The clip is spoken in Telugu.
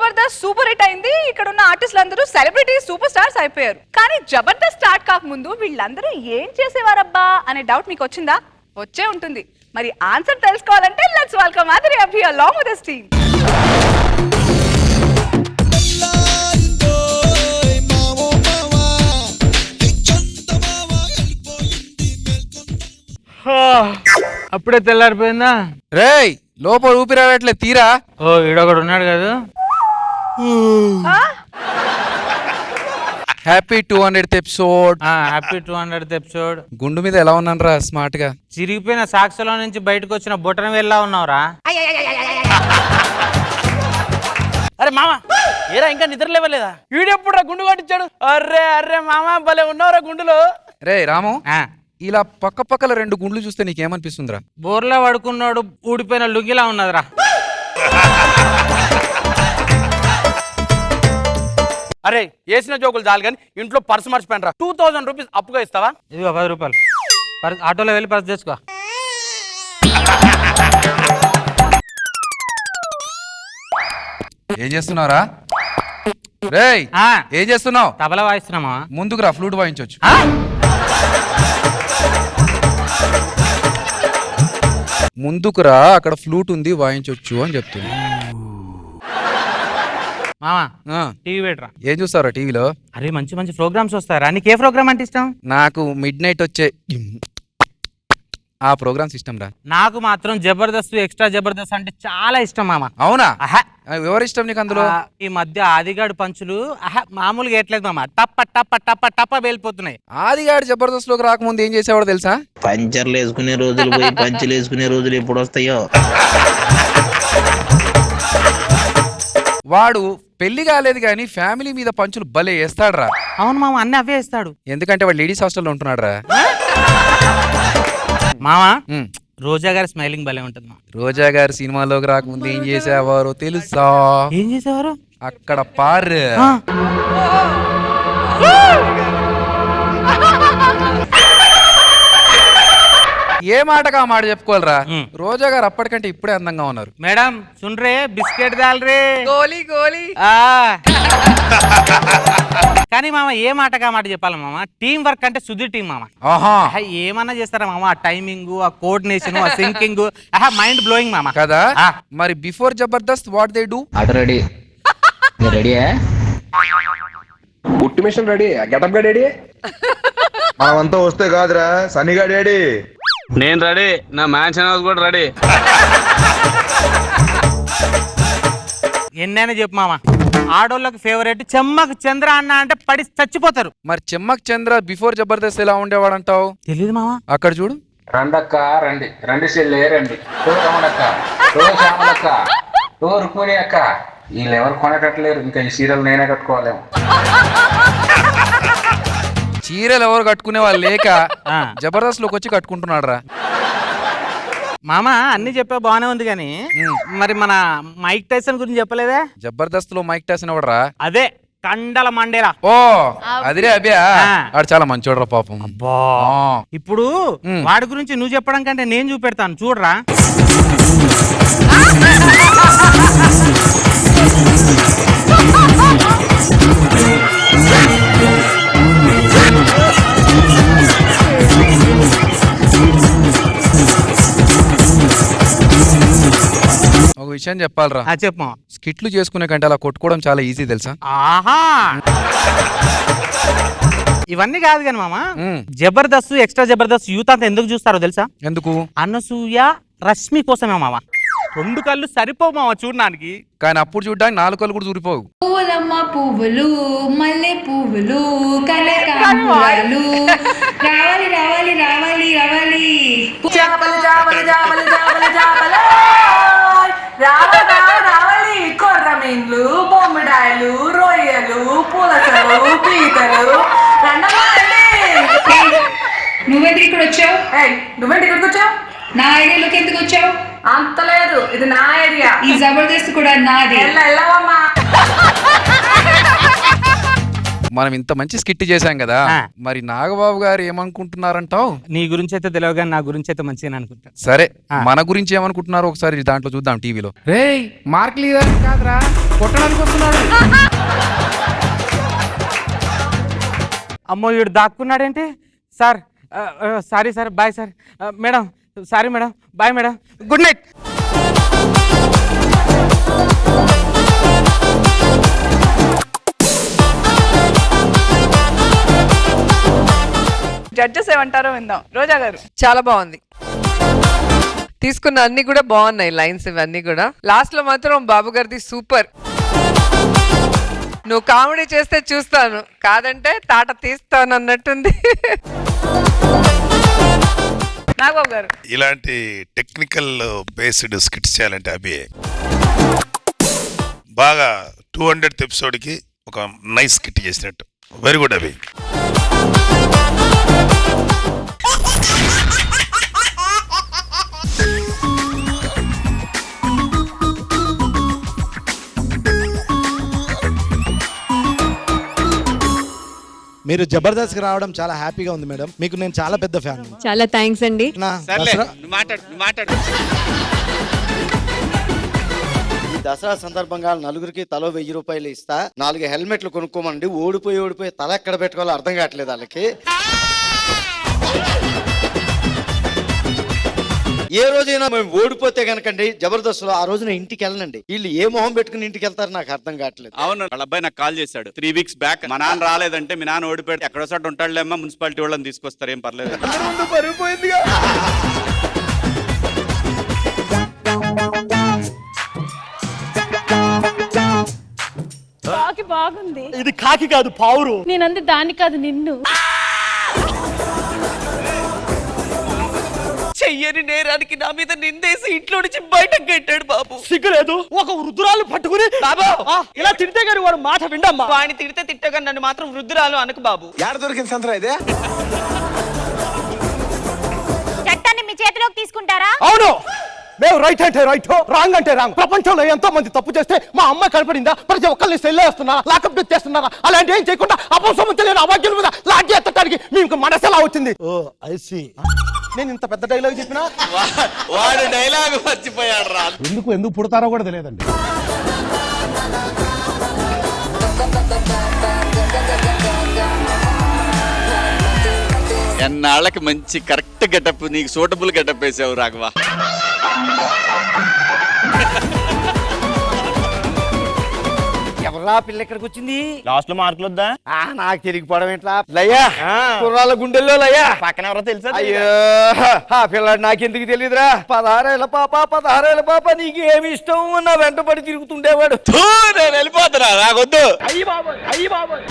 జబర్దస్త్ సూపర్ హిట్ అయింది. ఇక్కడ ఉన్న ఆర్టిస్టులు అందరూ సెలబ్రిటీ సూపర్ స్టార్స్ అయిపోయారు. కానీ జబర్దస్త్ స్టార్ట్ కాకముందు వీళ్ళందరూ ఏం చేసేవారబ్బా అనే డౌట్ మీకు వచ్చిందా? వచ్చే ఉంటుంది. మరి ఆన్సర్ తెలుసుకోవాలంటే let's welcome ఆదిరి Abhi along with his team. అప్పుడే తెల్లారిపోయిందా? రేయ్ లోపల ఊపిరాడట్లే తీరా. ఓ ఈడొకడు ఉన్నాడు కదా. Happy 200th episode. Happy 200th episode. గుండు మీద ఎలా ఉన్నాను రా స్మార్ట్ గా. చిరిగిపోయిన సాక్స్లో నుంచి బయటకు వచ్చిన బొటన వెళ్ళా ఉన్నావురా. అరే మామ ఏరా ఇంకా నిద్ర లేవలేదా? వీడెప్పుడు గుండు కొట్టించాడు. అర్రే అర్రే మామ భలే ఉన్నావురా గుండులో. రే రాము, ఇలా పక్క పక్కల 2 గుండ్లు చూస్తే నీకేమనిపిస్తుందిరా? బోర్లా పడుకున్నాడు ఊడిపోయిన లుంగిలా ఉన్నదిరా. అరే వేసిన జోకులు చాలు కానీ ఇంట్లో పర్సు మర్చిపోయినరా. 2000 రూపీస్ అప్పుగా ఇస్తావా? ఇదిగో 10 రూపాయలు. ఆటోలో వెళ్ళి పర్సు తెచ్చుకో. ఏం చేస్తున్నావురా? రేయ్ ఏం చేస్తున్నావు? తబలా వాయిస్తున్నామా? ముందుకు రా, ఫ్లూట్ వాయించవచ్చు. ముందుకు రా, అక్కడ ఫ్లూట్ ఉంది వాయించవచ్చు అని చెప్తున్నా. మామా టీవీ పెట్టరా. ఏం చూస్తారా టీవీలో? అరే మంచి మంచి ప్రోగ్రామ్స్ వస్తారా. నీకు ఏ ప్రోగ్రామ్ అంటే ఇష్టం? నాకు మిడ్ నైట్ వచ్చే ఆ ప్రోగ్రామ్స్ ఇష్టం రా. నాకు మాత్రం జబర్దస్త్ ఎక్స్ట్రా జబర్దస్త్ అంటే చాలా ఇష్టం మామ. అవునా? ఎవరిష్టం నీకు అందులో? ఈ మధ్య ఆదిగాడు పంచులు మామూలుగా ఎట్లేదు మామ. టప్ప టప్ప టప్ప టప్ప వెళ్ళిపోతున్నాయి. ఆదిగాడు జబర్దస్త్ లోకి రాకముందు ఏం చేసేవాడు తెలుసా? పంచర్లు వేసుకునే రోజులు పోయి పంచులు వేసుకునే రోజులు ఎప్పుడు వస్తాయో. వాడు పెళ్లి కాలేదు కానీ ఫ్యామిలీ మీద పంచులు భలే వేస్తాడు రా. అవును మామ, అన్ని అవే వేస్తాడు. ఎందుకంటే వాడు లేడీస్ హాస్టల్లో ఉంటున్నాడు రా. మామా రోజా గారి స్మైలింగ్ భలే ఉంటుంది. రోజా గారి సినిమాలోకి రాకముందు ఏం చేసేవారో తెలుసా? ఏం చేసేవారు? అక్కడ పార్. ఏ మాటగా మాట చెప్పుకోవాలరా. రోజా గారు అప్పటికంటే ఇప్పుడే అందంగా ఉన్నారు. మేడం సున్రే బిస్కెట్ దాల్రే గోలీ గోలీ. కానీ మామ ఏ మాటగా మాట చెప్పాలి మామ. టీం వర్క్ అంటే సుధీర్ టీం మామ. ఏమన్నా చేస్తారా మామ. ఆ టైమింగ్, ఆ కోఆర్డినేషన్, ఆ సింకింగ్ మైండ్ బ్లోయింగ్ మామ కదా. మరి before Jabardasth what they do? అది రెడీ. రెడీయా? పుట్టి మిషన్ రెడీ, గెటప్ గా రెడీ. మనమంతా వస్తే కాదురా సన్నిగా డాడీ. నేను రెడీ, నా మ్యాన్షన్ హౌస్ కూడా రెడీ. ఎన్నైనా చెప్పు మామ. ఆడోళ్ళకి ఫేవరెట్ చెమ్మక్ చంద్ర అన్న అంటే పడి చచ్చిపోతారు. మరి చెమ్మక్ చంద్ర బిఫోర్ జబర్దస్త్ ఎలా ఉండేవాడంటావు? తెలియదు మామ. అక్కడ చూడు. రండక్క రండి, రండి చెల్లె రండి. To Ramanakka, to శ్యామలక్క, to Rukmini అక్క. వీళ్ళు ఎవరు కొనేటట్లేరు. ఇంకా ఈ సీరియల్ నేనే కట్టుకోవాలేమో. చీరలు ఎవరు కట్టుకునే వాళ్ళు లేక జబర్దస్త్ లోకి వచ్చి కట్టుకుంటున్నాడు రా. మామ అన్ని చెప్పా బానే ఉంది కానీ మరి మన మైక్ టైసన్ గురించి చెప్పలేదా? జబర్దస్త్ లో మైక్ టైసన్ ఎవడరా? అదే కండల మండేరా. ఓ అదిరే అభ్యా. వాడు చాలా మంచోడరా పాపం. ఇప్పుడు వాడి గురించి నువ్వు చెప్పడం కంటే నేను చూపెడతాను చూడరా. ఒక విషయం చెప్పాలరా. చెప్పు. స్కిట్లు చేసుకునే కంటే అలా కొట్టుకోవడం చాలా ఈజీ తెలుసా? ఆహా ఇవన్నీ కాదు కానీ మామ, జబర్దస్త్ ఎక్స్ట్రా జబర్దస్త్ యూత్ అంతా ఎందుకు చూస్తారో తెలుసా? ఎందుకు? అనసూయ రష్మి కోసమే మామ. 2 కళ్ళు సరిపోవు మామ చూడడానికి. కానీ అప్పుడు చూడడానికి 4 కళ్ళు కూడా దూరిపోవు. పూలమ్మ పువ్వులు, మల్లె పువ్వులు, కనకాంబరాలు, రావాలి రావాలి రావాలి రావాలి. జాబలు జాబలు జాబలు జాబలు జాబలు రావాలి. కొర్రమీన్లు, బొమ్మిడాయలు, రొయ్యలు, పులసలు, పీతలు. నువ్వెందుకు ఇక్కడ వచ్చావు? నువ్వేంటి ఇక్కడికి వచ్చావు? నా ఏరియాలోకి ఎందుకు వచ్చావు? అంత లేదు, ఇది నా ఏరియా. ఈ జబర్దస్త్ కూడా నాది. మనం ఇంత మంచి స్కిట్ చేశాం కదా, ఆ. మరి నాగబాబు గారు ఏమనుకుంటున్నారంటావు? నీ గురించి అయితే తెలియదు కానీ నా గురించి అయితే మంచిగా అనుకుంటా. సరే, ఆ. మన గురించి ఏమనుకుంటున్నారో ఒకసారి దాంట్లో చూద్దాం టీవీలో. రేయ్, మార్కులు ఇవ్వడానికి కాదురా, కొట్టడానికి వస్తున్నాడు. అమ్మో వీడు దాక్కున్నాడేంటి? Sir sorry sir, bye sir. Madam sorry madam, bye madam, good night. Judges ఏమంటారో విందాం. రోజా గారు. చాలా బాగుంది, తీసుకున్న అన్ని కూడా బాగున్నాయి లైన్స్, ఇవన్నీ కూడా. లాస్ట్ లో మాత్రం బాబు గారిది సూపర్. నువ్వు కామెడీ చేస్తే చూస్తాను, కాదంటే తాట తీస్తాను అన్నట్టుంది. నాగబాబు గారు. ఇలాంటి టెక్నికల్ బేస్డ్ స్కిట్స్ చేయాలంటే అభి బాగా 200th ఎపిసోడ్కి ఒక నైస్ స్కిట్ చేసినట్టు. వెరీ గుడ్ అభి. మీరు జబర్దస్త్ రావడం చాలా హ్యాపీగా ఉంది మేడం, మీకు నేను చాలా పెద్ద ఫ్యాన్. చాలా థ్యాంక్స్ అండి. ఈ దసరా సందర్భంగా నలుగురికి తలో 1000 రూపాయలు ఇస్తా, 4 హెల్మెట్లు కొనుక్కోమండి. ఓడిపోయి తల ఎక్కడ పెట్టుకోవాలో అర్థం కావట్లేదు వాళ్ళకి. ఏ రోజైనా మేము ఓడిపోతే కనుకండి జబర్దస్త్లో, ఆ రోజున ఇంటికి వెళ్ళనండి. వీళ్ళు ఏ మొహం పెట్టుకుని ఇంటికి వెళ్తారు నాకు అర్థం కావట్లేదు. అవును, వాళ్ళ అబ్బాయి నాకు కాల్ చేశాడు 3 weeks బ్యాక్. మా నాన్న రాలేదంటే మీ నాన్న ఓడిపోయాడు, ఎక్కడో సార్ ఉంటాడులేమ్మా, మున్సిపాలిటీ వాళ్ళని తీసుకొస్తారు, ఏం పర్లేదు. బాగుంది. ఇది కాకి కాదు, పావురు. నేనంది దాన్ని కాదు, నిన్ను. చెయ్యని నేరానికి నా మీద నిందేసి ఇంట్లో నుంచి బయటకు గెట్టాడు బాబు. సిగ్గులేదు? ఒక వృద్ధురాలు పట్టుకుని ఇలా తిడితే గాని వాడు మాట విండమ్మా. వాడిని తిడితే తిట్టగా నన్ను మాత్రం వృద్ధురాలు అనకు బాబు. ఎక్కడ దొరికింది సంతరా ఇదే? చట్టాన్ని మీ చేతిలోకి తీసుకుంటారా? అవును, మేము రైట్ అంటే రైట్, రాంగ్ అంటే రాంగ్. ప్రపంచంలో ఎంతో మంది తప్పు చేస్తే మా అమ్మ కనపడిందా? ప్రతి ఒక్కరిని సెల్లేస్తున్నారా, లాకప్ చేస్తున్నారా? అలాంటి ఏం చేయకుండా అపసమం తెలియని అవాక్యుల మీద లాఠీ ఎత్తడానికి మీకు మనసు ఎలా వచ్చింది? ఓ ఐ సీ. నేను ఇంత పెద్ద డైలాగ్ చెప్పినా వాడు డైలాగ్ మర్చిపోయాడు రా. ఎందుకు పుడతారో కూడా తెలియదండి. ఎన్నాళ్ళకి మంచి కరెక్ట్ గెటప్, నీకు సూటబుల్ గెటప్ వేసావు రాఘవ. ఎవరా పిల్ల ఇక్కడికి వచ్చింది? లాస్ట్ లో మార్కులు వద్దా? నాకు తిరిగిపోవడం ఎట్లా? లయ్యా, కుర్రాళ్ళ గుండెల్లో లయ్యా. పక్కన ఎవరో తెలుసా? అయ్యో, ఆ పిల్లాడు నాకెందుకు తెలియదురా. 16 ఏళ్ళ పాప, నీకు ఏమి ఇష్టం నా వెంటబడి తిరుగుతుండేవాడు. నేను వెళ్ళిపోతున్నా, నాకొద్దు. అయ్యి బాబోయ్.